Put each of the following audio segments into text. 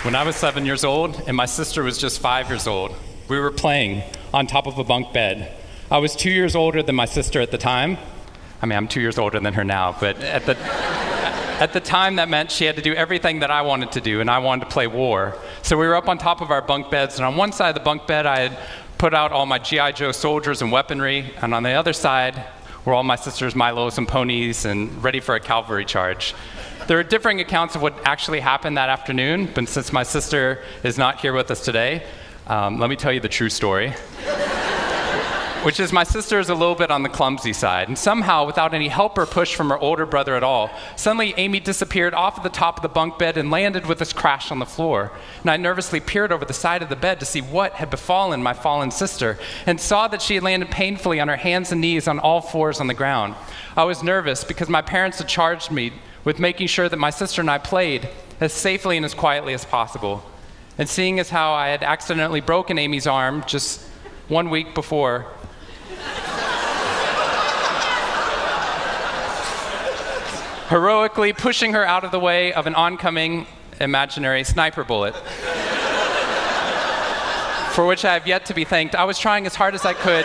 When I was 7 years old and my sister was just 5 years old, we were playing on top of a bunk bed. I was 2 years older than my sister at the time. I mean, I'm 2 years older than her now, but at the time that meant she had to do everything that I wanted to do, and I wanted to play war. So we were up on top of our bunk beds, and on one side of the bunk bed I had put out all my G.I. Joe soldiers and weaponry, and on the other side were all my sister's Milos and ponies and ready for a cavalry charge. There are differing accounts of what actually happened that afternoon, but since my sister is not here with us today, let me tell you the true story. Which is my sister is a little bit on the clumsy side, and somehow, without any help or push from her older brother at all, suddenly Amy disappeared off of the top of the bunk bed and landed with this crash on the floor. And I nervously peered over the side of the bed to see what had befallen my fallen sister, and saw that she had landed painfully on her hands and knees on all fours on the ground. I was nervous because my parents had charged me with making sure that my sister and I played as safely and as quietly as possible. And seeing as how I had accidentally broken Amy's arm just 1 week before, heroically pushing her out of the way of an oncoming imaginary sniper bullet, for which I have yet to be thanked. I was trying as hard as I could.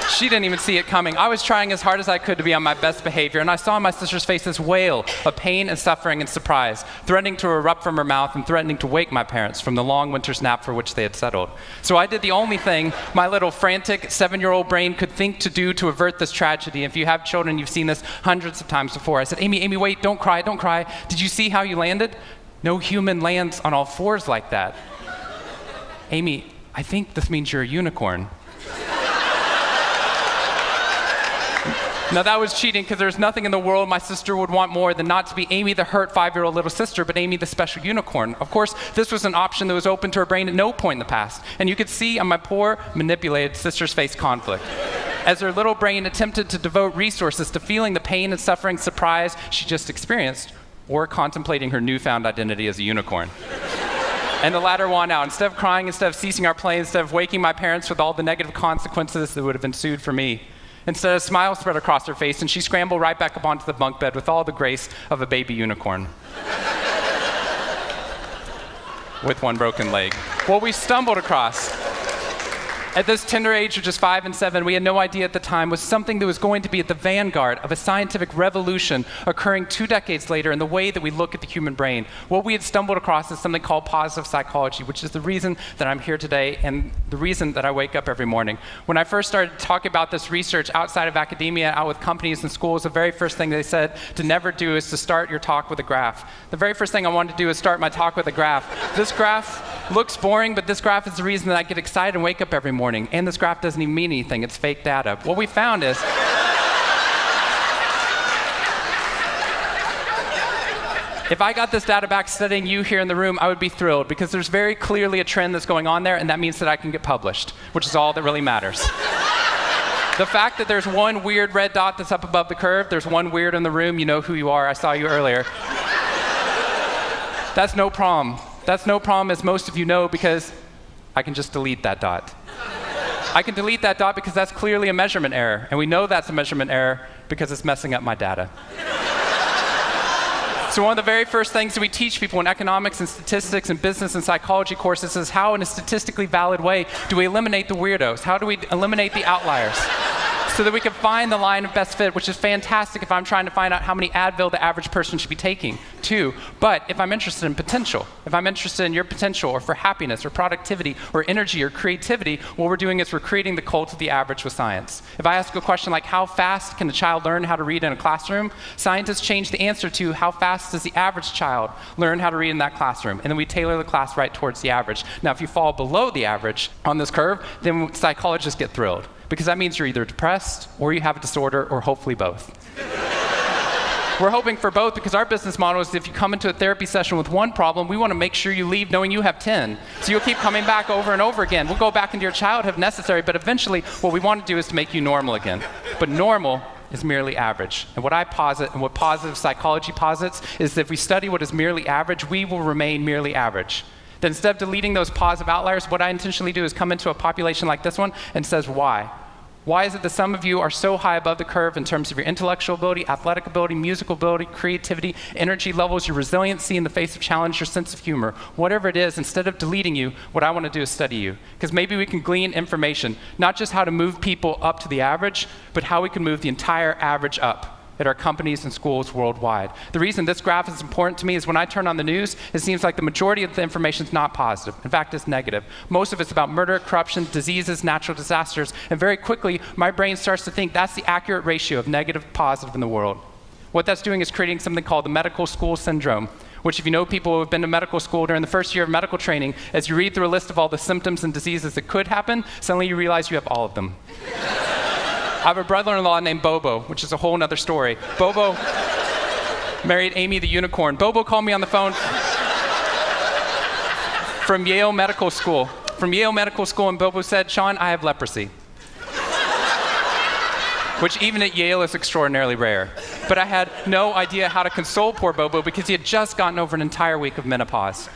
She didn't even see it coming. I was trying as hard as I could to be on my best behavior, and I saw my sister's face this wail of pain and suffering and surprise, threatening to erupt from her mouth and threatening to wake my parents from the long winter's nap for which they had settled. So I did the only thing my little frantic 7-year-old brain could think to do to avert this tragedy. If you have children, you've seen this hundreds of times before. I said, Amy, wait, don't cry, don't cry. Did you see how you landed? No human lands on all fours like that. Amy, I think this means you're a unicorn. Now that was cheating, because there's nothing in the world my sister would want more than not to be Amy the hurt 5-year-old little sister, but Amy the special unicorn. Of course, this was an option that was open to her brain at no point in the past, and you could see on my poor, manipulated sister's face conflict, as her little brain attempted to devote resources to feeling the pain and suffering surprise she just experienced, or contemplating her newfound identity as a unicorn. And the latter won out. Instead of crying, instead of ceasing our play, instead of waking my parents with all the negative consequences that would have ensued for me, instead, a smile spread across her face, and she scrambled right back up onto the bunk bed with all the grace of a baby unicorn. With one broken leg. What we stumbled across at this tender age of just 5 and 7, we had no idea at the time, was something that was going to be at the vanguard of a scientific revolution occurring 2 decades later in the way that we look at the human brain. What we had stumbled across is something called positive psychology, which is the reason that I'm here today and the reason that I wake up every morning. When I first started talking about this research outside of academia, out with companies and schools, the very first thing they said to never do is to start your talk with a graph. The very first thing I wanted to do is start my talk with a graph. This graph looks boring, but this graph is the reason that I get excited and wake up every morning. And this graph doesn't even mean anything. It's fake data. What we found is if I got this data back studying you here in the room, I would be thrilled, because there's very clearly a trend that's going on there, and that means that I can get published, which is all that really matters. The fact that there's one weird red dot that's up above the curve, there's one weird in the room, you know who you are, I saw you earlier. That's no problem. That's no problem, as most of you know, because I can just delete that dot. I can delete that dot because that's clearly a measurement error, and we know that's a measurement error because it's messing up my data. So one of the very first things that we teach people in economics and statistics and business and psychology courses is how, in a statistically valid way, do we eliminate the weirdos? How do we eliminate the outliers? So that we can find the line of best fit, which is fantastic if I'm trying to find out how many Advil the average person should be taking, too. But if I'm interested in potential, if I'm interested in your potential, or for happiness, or productivity, or energy, or creativity, what we're doing is we're creating the cult of the average with science. If I ask a question like, how fast can a child learn how to read in a classroom? Scientists change the answer to, how fast does the average child learn how to read in that classroom? And then we tailor the class right towards the average. Now, if you fall below the average on this curve, then psychologists get thrilled, because that means you're either depressed, or you have a disorder, or hopefully both. We're hoping for both, because our business model is if you come into a therapy session with one problem, we want to make sure you leave knowing you have 10. So you'll keep coming back over and over again. We'll go back into your childhood if necessary, but eventually what we want to do is to make you normal again. But normal is merely average. And what I posit, and what positive psychology posits, is that if we study what is merely average, we will remain merely average. That instead of deleting those positive outliers, what I intentionally do is come into a population like this one and says, why? Why is it that some of you are so high above the curve in terms of your intellectual ability, athletic ability, musical ability, creativity, energy levels, your resiliency in the face of challenge, your sense of humor? Whatever it is, instead of deleting you, what I want to do is study you. Because maybe we can glean information, not just how to move people up to the average, but how we can move the entire average up at our companies and schools worldwide. The reason this graph is important to me is when I turn on the news, it seems like the majority of the information is not positive. In fact, it's negative. Most of it's about murder, corruption, diseases, natural disasters, and very quickly, my brain starts to think that's the accurate ratio of negative to positive in the world. What that's doing is creating something called the medical school syndrome, which if you know people who have been to medical school during the first year of medical training, as you read through a list of all the symptoms and diseases that could happen, suddenly you realize you have all of them. I have a brother-in-law named Bobo, which is a whole other story. Bobo married Amy the unicorn. Bobo called me on the phone from Yale Medical School. And Bobo said, "Sean, I have leprosy." Which even at Yale is extraordinarily rare. But I had no idea how to console poor Bobo because he had just gotten over an entire week of menopause.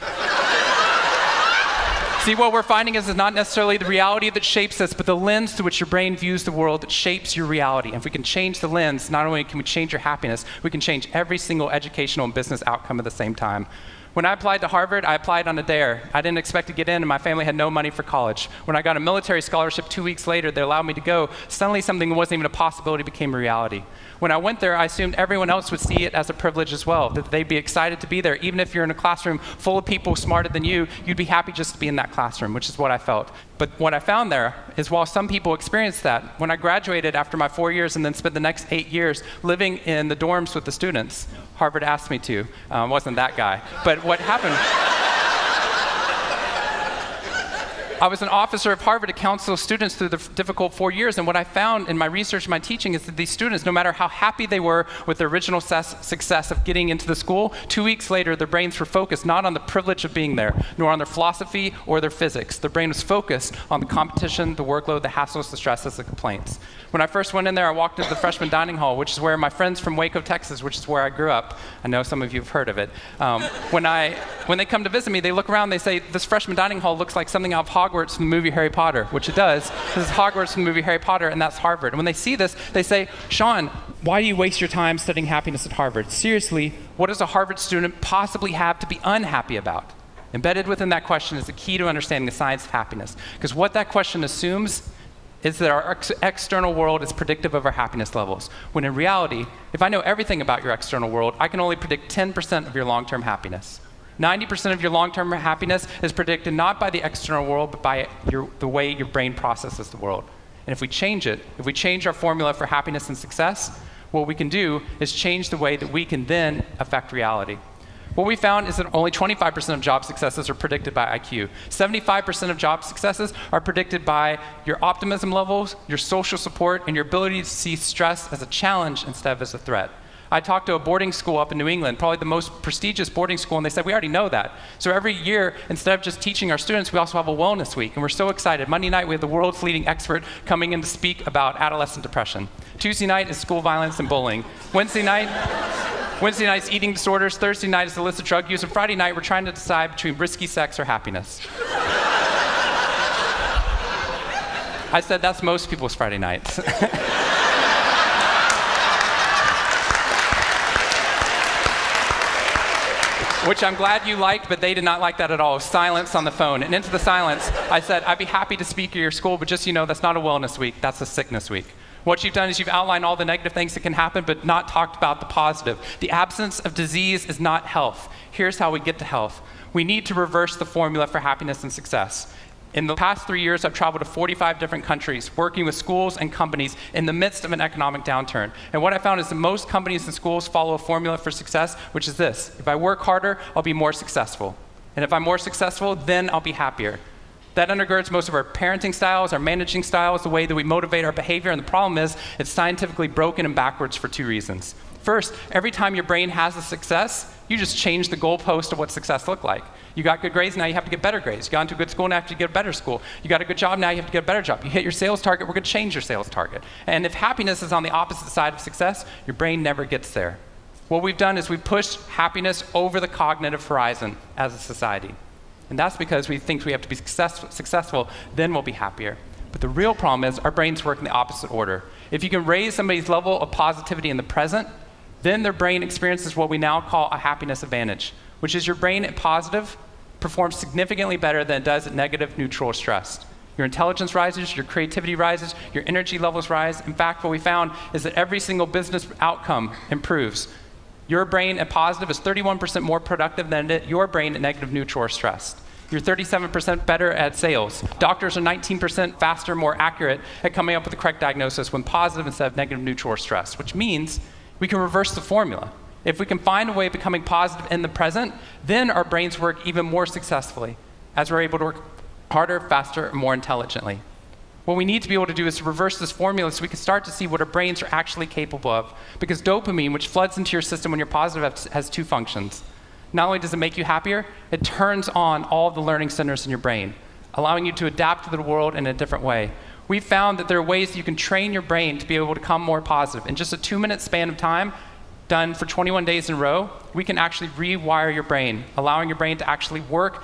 See, what we're finding is it's not necessarily the reality that shapes us, but the lens through which your brain views the world that shapes your reality. And if we can change the lens, not only can we change your happiness, we can change every single educational and business outcome at the same time. When I applied to Harvard, I applied on a dare. I didn't expect to get in, and my family had no money for college. When I got a military scholarship 2 weeks later that allowed me to go, suddenly something that wasn't even a possibility became a reality. When I went there, I assumed everyone else would see it as a privilege as well, that they'd be excited to be there. Even if you're in a classroom full of people smarter than you, you'd be happy just to be in that classroom, which is what I felt. But what I found there is while some people experienced that, when I graduated after my 4 years and then spent the next 8 years living in the dorms with the students, Harvard asked me to. I wasn't that guy. But what happened? I was an officer of Harvard to counsel students through the difficult 4 years, and what I found in my research and my teaching is that these students, no matter how happy they were with their original success of getting into the school, 2 weeks later their brains were focused not on the privilege of being there, nor on their philosophy or their physics. Their brain was focused on the competition, the workload, the hassles, the stresses, the complaints. When I first went in there, I walked into the freshman dining hall, which is where my friends from Waco, Texas, which is where I grew up, I know some of you have heard of it. When they come to visit me, they look around, they say, "This freshman dining hall looks like something out of Hogwarts from the movie Harry Potter," which it does. This is Hogwarts from the movie Harry Potter, and that's Harvard. And when they see this, they say, "Sean, why do you waste your time studying happiness at Harvard? Seriously, what does a Harvard student possibly have to be unhappy about?" Embedded within that question is the key to understanding the science of happiness. Because what that question assumes is that our external world is predictive of our happiness levels. When in reality, if I know everything about your external world, I can only predict 10% of your long-term happiness. 90% of your long-term happiness is predicted not by the external world, but by the way your brain processes the world. And if we change it, if we change our formula for happiness and success, what we can do is change the way that we can then affect reality. What we found is that only 25% of job successes are predicted by IQ. 75% of job successes are predicted by your optimism levels, your social support, and your ability to see stress as a challenge instead of as a threat. I talked to a boarding school up in New England, probably the most prestigious boarding school, and they said, "We already know that." So every year, instead of just teaching our students, we also have a wellness week, and we're so excited. Monday night, we have the world's leading expert coming in to speak about adolescent depression. Tuesday night is school violence and bullying. Wednesday night's eating disorders. Thursday night is illicit drug use. And Friday night, we're trying to decide between risky sex or happiness. I said that's most people's Friday nights. Which I'm glad you liked, but they did not like that at all. Silence on the phone. And into the silence, I said, "I'd be happy to speak at your school, but just so you know, that's not a wellness week, that's a sickness week." What you've done is you've outlined all the negative things that can happen, but not talked about the positive. The absence of disease is not health. Here's how we get to health. We need to reverse the formula for happiness and success. In the past 3 years, I've traveled to 45 different countries, working with schools and companies in the midst of an economic downturn. And what I found is that most companies and schools follow a formula for success, which is this: if I work harder, I'll be more successful. And if I'm more successful, then I'll be happier. That undergirds most of our parenting styles, our managing styles, the way that we motivate our behavior. And the problem is, it's scientifically broken and backwards for 2 reasons. First, every time your brain has a success, you just change the goalpost of what success looked like. You got good grades, now you have to get better grades. You got into a good school, now you have to get a better school. You got a good job, now you have to get a better job. You hit your sales target, we're going to change your sales target. And if happiness is on the opposite side of success, your brain never gets there. What we've done is we've pushed happiness over the cognitive horizon as a society. And that's because we think we have to be successful, then we'll be happier. But the real problem is our brains work in the opposite order. If you can raise somebody's level of positivity in the present, then their brain experiences what we now call a happiness advantage, which is your brain at positive performs significantly better than it does at negative, neutral, or stressed. Your intelligence rises, your creativity rises, your energy levels rise. In fact, what we found is that every single business outcome improves. Your brain at positive is 31% more productive than your brain at negative, neutral, or stressed. You're 37% better at sales. Doctors are 19% faster, more accurate at coming up with the correct diagnosis when positive instead of negative, neutral, or stressed, which means we can reverse the formula. If we can find a way of becoming positive in the present, then our brains work even more successfully as we're able to work harder, faster, and more intelligently. What we need to be able to do is to reverse this formula so we can start to see what our brains are actually capable of. Because dopamine, which floods into your system when you're positive, has two functions. Not only does it make you happier, it turns on all the learning centers in your brain, allowing you to adapt to the world in a different way. We've found that there are ways that you can train your brain to be able to become more positive. In just a 2-minute span of time, done for 21 days in a row, we can actually rewire your brain, allowing your brain to actually work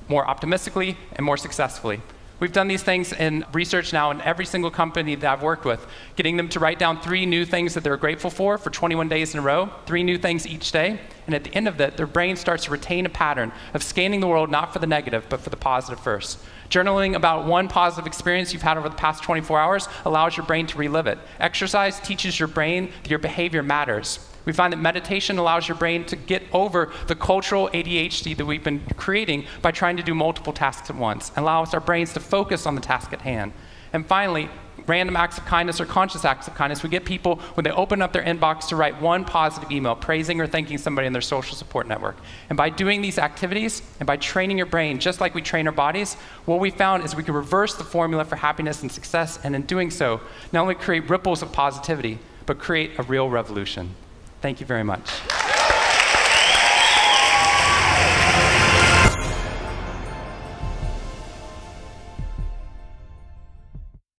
more optimistically and more successfully. We've done these things in research now in every single company that I've worked with, getting them to write down 3 new things that they're grateful for 21 days in a row, 3 new things each day. And at the end of that, their brain starts to retain a pattern of scanning the world not for the negative, but for the positive first. Journaling about one positive experience you've had over the past 24 hours allows your brain to relive it. Exercise teaches your brain that your behavior matters. We find that meditation allows your brain to get over the cultural ADHD that we've been creating by trying to do multiple tasks at once, and allows our brains to focus on the task at hand. And finally, random acts of kindness or conscious acts of kindness. We get people, when they open up their inbox, to write one positive email praising or thanking somebody in their social support network. And by doing these activities and by training your brain, just like we train our bodies, what we found is we can reverse the formula for happiness and success, and in doing so, not only create ripples of positivity, but create a real revolution. Thank you very much.